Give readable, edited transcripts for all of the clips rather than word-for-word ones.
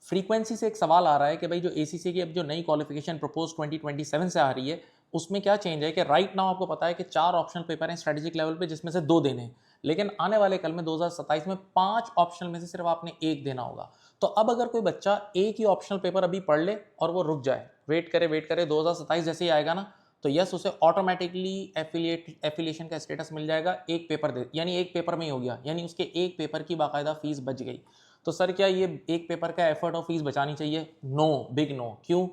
Frequency से एक सवाल आ रहा है कि भाई जो एसीसी की अब जो नई क्वालिफिकेशन प्रपोज 2027 से आ रही है उसमें क्या चेंज है कि राइट नाउ आपको पता है कि 4 ऑप्शनल पेपर हैं स्ट्रेटेजिक लेवल पे जिसमें से 2 देने हैं, लेकिन आने वाले कल में 2027 में 5 ऑप्शनल में से सिर्फ आपने एक देना होगा। तो अब अगर कोई बच्चा एक ही ऑप्शनल पेपर अभी पढ़ ले और वो रुक जाए, वेट करे 2027 जैसे ही आएगा ना, तो यस उसे ऑटोमेटिकली एफिलिएशन का स्टेटस मिल जाएगा, एक पेपर दे यानी एक पेपर में ही हो गया, यानी उसके एक पेपर की बाकायदा फीस बच गई। तो सर क्या ये एक पेपर का एफर्ट और फीस बचानी चाहिए? No, big no. क्यों?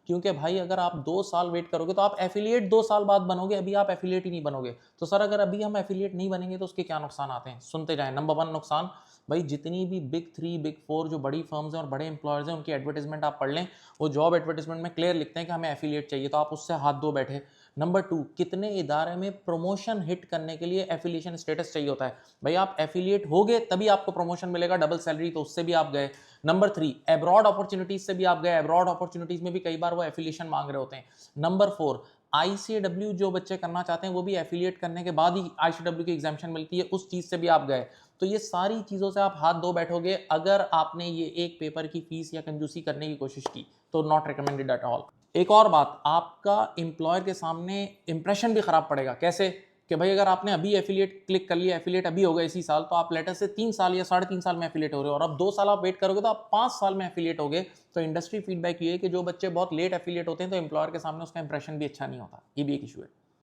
क्योंकि भाई अगर आप 2 साल वेट करोगे तो आप एफिलिएट 2 साल बाद बनोगे, अभी आप एफिलिएट ही नहीं बनोगे। तो सर अगर अभी हम एफिलिएट नहीं बनेंगे तो उसके क्या नुकसान आते हैं, सुनते जाएं। नंबर 1 नुकसान, भाई जितनी भी बिग 3 बिग 4 जो बड़ी फर्म्स हैं और बड़े एम्प्लॉयर्स हैं उनकी एडवर्टाइजमेंट आप पढ़ लें, वो जॉब एडवर्टाइजमेंट में क्लियर लिखते हैं कि हमें एफिलिएट चाहिए, तो आप उससे हाथ धो बैठे। नंबर 2, कितने इदारे में प्रमोशन हिट करने के लिए एफिलिएशन स्टेटस चाहिए होता है। भाई आप एफिलिएट हो गए तभी आपको प्रमोशन मिलेगा, डबल सैलरी, तो उससे भी आप गए। नंबर 3, एब्रॉड अपॉर्चुनिटीज से भी आप गए, एब्रॉड अपॉर्चुनिटीज में भी कई बार वो एफिलिएशन मांग रहे होते हैं। नंबर 4, आईसीडब्ल्यू जो बच्चे करना चाहते हैं वो भी एफिलिएट करने के बाद ही आईसीडब्ल्यू की एग्जामिशन मिलती है, उस चीज से भी आप गए। तो ये सारी चीजों से आप हाथ धो बैठोगे अगर आपने ये एक पेपर की फीस या कंजूसी करने की कोशिश की, तो नॉट रिकमेंडेड एट ऑल। एक और बात, आपका एम्प्लॉयर के सामने इंप्रेशन भी खराब पड़ेगा। कैसे? कि भाई अगर आपने अभी एफिलिएट क्लिक कर लिया, एफिलिएट अभी हो गया इसी साल, तो आप लेटर से 3 साल या 3.5 साल में एफिलिएट हो रहे हो, और अब 2 साल आप वेट करोगे तो आप 5 साल में एफिलिएट हो गए। तो इंडस्ट्री फीडबैक ये है कि जो बच्चे बहुत लेट एफिलिएट होते हैं तो एम्प्लॉयर के सामने उसका इंप्रेशन भी अच्छा नहीं होता। ये भी एक इशू है।